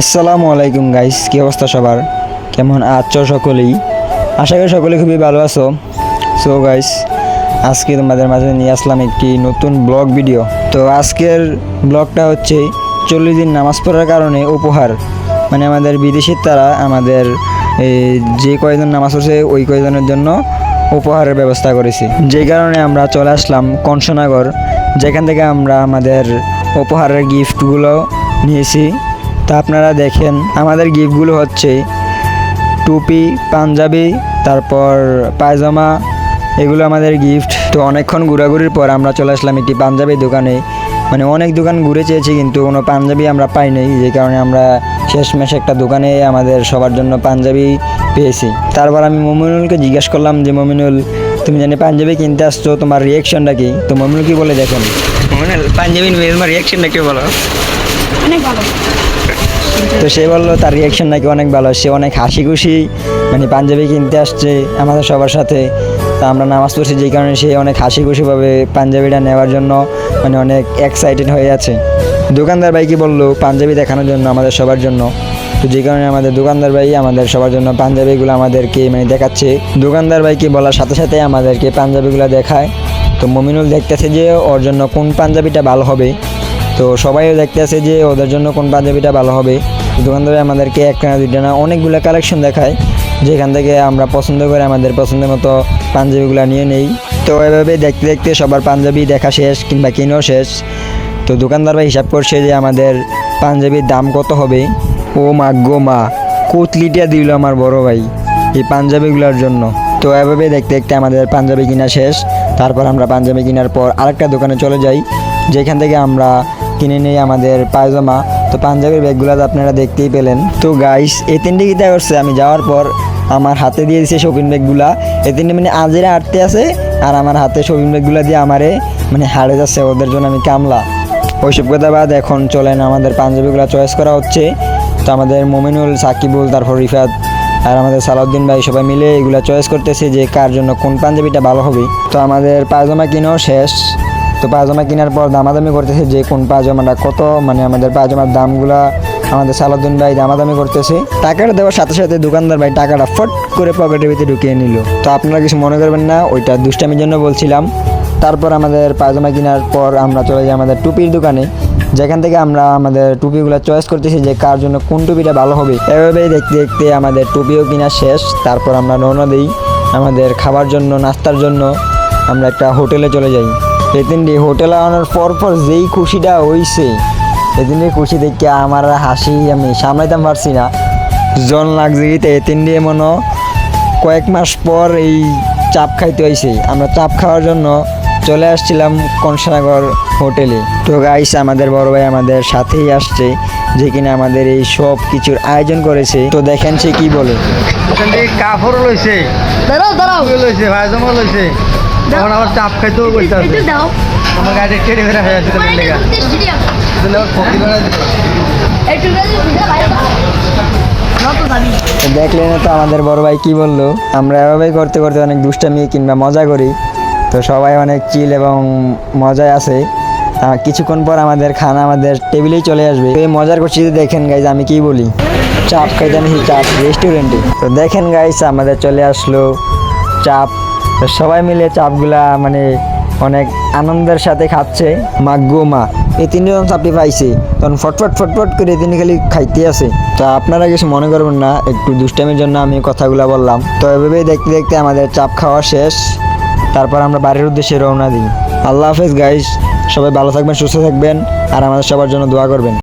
আসসালামু আলাইকুম গাইস, কি অবস্থা সবার? কেমন আছো সকলেই? আশা করি সকলে খুবই ভালো আছো। সো গাইস, আজকে তোমাদের মাঝে নিয়ে আসলাম একটি নতুন ব্লগ ভিডিও। তো আজকের ব্লগটা হচ্ছে 40 দিন নামাজ পড়ার কারণে উপহার, মানে আমাদের বিদেশির তারা আমাদের যে কয়জন নামাজ পড়ছে ওই কয়জনের জন্য উপহারের ব্যবস্থা করেছি। যে কারণে আমরা চলে আসলাম কংসনগর, যেখান থেকে আমরা আমাদের উপহারের গিফটগুলো নিয়েছি। তা আপনারা দেখেন, আমাদের গিফটগুলো হচ্ছে টুপি, পাঞ্জাবি, তারপর পায়জামা, এগুলো আমাদের গিফট। তো অনেকক্ষণ ঘোরাঘুরির পর আমরা চলে আসলাম একটি পাঞ্জাবি দোকানে। মানে অনেক দোকান ঘুরে চেয়েছি কিন্তু কোনো পাঞ্জাবি আমরা পাইনি, যে কারণে আমরা শেষমেশ একটা দোকানে আমাদের সবার জন্য পাঞ্জাবি পেয়েছি। তারপর আমি মমিনুলকে জিজ্ঞেস করলাম যে মমিনুল, তুমি জানি পাঞ্জাবি কিনতে আসছো, তোমার রিয়াকশনটা কি? তো মমিনুল কি বলে দেখেন। মমিনুল, পাঞ্জাবি নিয়ে তোমার রিয়াকশনটা কি বলো? অনেক ভালো। তো সে বললো তার রিয়াকশন নাকি অনেক ভালো, সে অনেক হাসি খুশি মানে পাঞ্জাবি কিনতে আসছে আমাদের সবার সাথে। তা আমরা নামাজ পড়ছি, যেই কারণে সে অনেক হাসি খুশিভাবে পাঞ্জাবিটা নেওয়ার জন্য মানে অনেক এক্সাইটেড হয়ে আছে। দোকানদার ভাই কি বললো পাঞ্জাবি দেখানোর জন্য আমাদের সবার জন্য। তো যে কারণে আমাদের দোকানদার ভাই আমাদের সবার জন্য পাঞ্জাবিগুলো আমাদেরকে মানে দেখাচ্ছে। দোকানদার ভাইকে বলার সাথে সাথে আমাদেরকে পাঞ্জাবিগুলো দেখায়। তো মমিনুল দেখতেছে যে ওর জন্য কোন পাঞ্জাবিটা ভালো হবে। তো সবাইও দেখতে আছে যে ওদের জন্য কোন পাঞ্জাবিটা ভালো হবে। দোকানদারে আমাদেরকে একটা না দুইটা না অনেকগুলো কালেকশন দেখায়, যেখান থেকে আমরা পছন্দ করে আমাদের পছন্দের মতো পাঞ্জাবিগুলো নিয়ে নেই। তো এভাবে দেখতে দেখতে সবার পাঞ্জাবি দেখা শেষ কিংবা কিনেও শেষ। তো দোকানদার ভাই হিসাব করছে যে আমাদের পাঞ্জাবির দাম কত হবে। ও মা গো মা, কোতলিটা দিল আমার বড় ভাই এই পাঞ্জাবিগুলোর জন্য। তো এভাবে দেখতে দেখতে আমাদের পাঞ্জাবি কিনা শেষ। তারপর আমরা পাঞ্জাবি কেনার পর আরেকটা দোকানে চলে যাই, যেখান থেকে আমরা কিনে নেই আমাদের পায়জামা। তো পাঞ্জাবির ব্যাগগুলো তো আপনারা দেখতেই পেলেন। তো গাইস, এই তিনটি কী করছে, আমি যাওয়ার পর আমার হাতে দিয়ে দিয়েছে শপিং ব্যাগগুলা। এই তিনটি মানে আজেরা হাঁটতে আছে আর আমার হাতে শপিং ব্যাগগুলো দিয়ে আমারে মানে হারে যাচ্ছে, ওদের জন্য আমি কামলা। ওইসব কথা বাদ, এখন চলেন আমাদের পাঞ্জাবিগুলো চয়েস করা হচ্ছে। তো আমাদের মমিনুল, সাকিবুল, তারপর রিফাত আর আমাদের সালাউদ্দিন ভাই সবাই মিলে এগুলো চয়েস করতেছে যে কার জন্য কোন পাঞ্জাবিটা ভালো হবে। তো আমাদের পায়জামা কিনেও শেষ। তো পায়জামা কেনার পর দামাদামি করতেছে যে কোন পায়জামাটা কত, মানে আমাদের পায়জামার দামগুলা আমাদের সালাউদ্দিন ভাই দামাদামি করতেছে। টাকাটা দেওয়ার সাথে সাথে দোকানদার ভাই টাকাটা ফট করে পকেটের ভিতরে ঢুকিয়ে নিল। তো আপনারা কিছু মনে করবেন না, ওইটা দুষ্টামির জন্য বলছিলাম। তারপর আমাদের পায়জামা কেনার পর আমরা চলে যাই আমাদের টুপির দোকানে, যেখান থেকে আমরা আমাদের টুপিগুলো চয়েস করতেছি যে কার জন্য কোন টুপিটা ভালো হবে। এভাবেই দেখতে দেখতে আমাদের টুপিও কেনা শেষ। তারপর আমরা রওনা দিই আমাদের খাবার জন্য, নাস্তার জন্য। আমরা একটা হোটেলে চলে যাই। এদিনটি হোটেলে আনার পর যেই খুশিটা হয়েছে, এদিনের খুশি দেখে আমার হাসি আমি সামলাইতাম পারছি না। জন লাগছে গিতে এদিনটি মনে কয়েক মাস পর এই চাপ খাইতে হয়েছে। আমরা চাপ খাওয়ার জন্য চলে আসছিলাম কংসনগর হোটেলে। তো গাইস, আমাদের বড় ভাই আমাদের সাথেই আসছে, যে কিনা আমাদের এই সব কিছুর আয়োজন করেছে। তো দেখেন সে কি বলে। কাপড় লইছে, দাঁড়াও লইছে ভাইজামা লইছে, তখন আবার চাপ খাইতেও করতে আছে। দাও। আমার গাড়ি কেটে ফেরা হয়ে আছে লেগা ফকির বানাই দিল। তো দেখলেন তো আমাদের বড় ভাই কি বললো। আমরা এভাবেই করতে করতে অনেক দুষ্টামি কিংবা মজা করি। তো সবাই অনেক চিল এবং মজায় আছে। কিছুক্ষণ পর আমাদের খানা আমাদের টেবিলেই চলে আসবে। এই মজার করছি দেখেন গাইজ, আমি কি বলি, চাপ খাইতে আমি চাপ রেস্টুরেন্টে। তো দেখেন গাইজ, আমাদের চলে আসলো চাপ। তো সবাই মিলে চাপগুলা মানে অনেক আনন্দের সাথে খাচ্ছে। মা গো মা, এই তিনজন চাপটি পাইছে তখন ফটফট ফটফট করে তিনি খালি খাইতে আছে। তো আপনারা কিছু মনে করবেন না, একটু দুষ্টামির জন্য আমি কথাগুলো বললাম। তো এভাবেই দেখতে দেখতে আমাদের চাপ খাওয়া শেষ। তারপর আমরা বাড়ির উদ্দেশ্যে রওনা দিই। আল্লাহ হাফেজ গাইস, সবাই ভালো থাকবেন, সুস্থ থাকবেন আর আমাদের সবার জন্য দোয়া করবেন।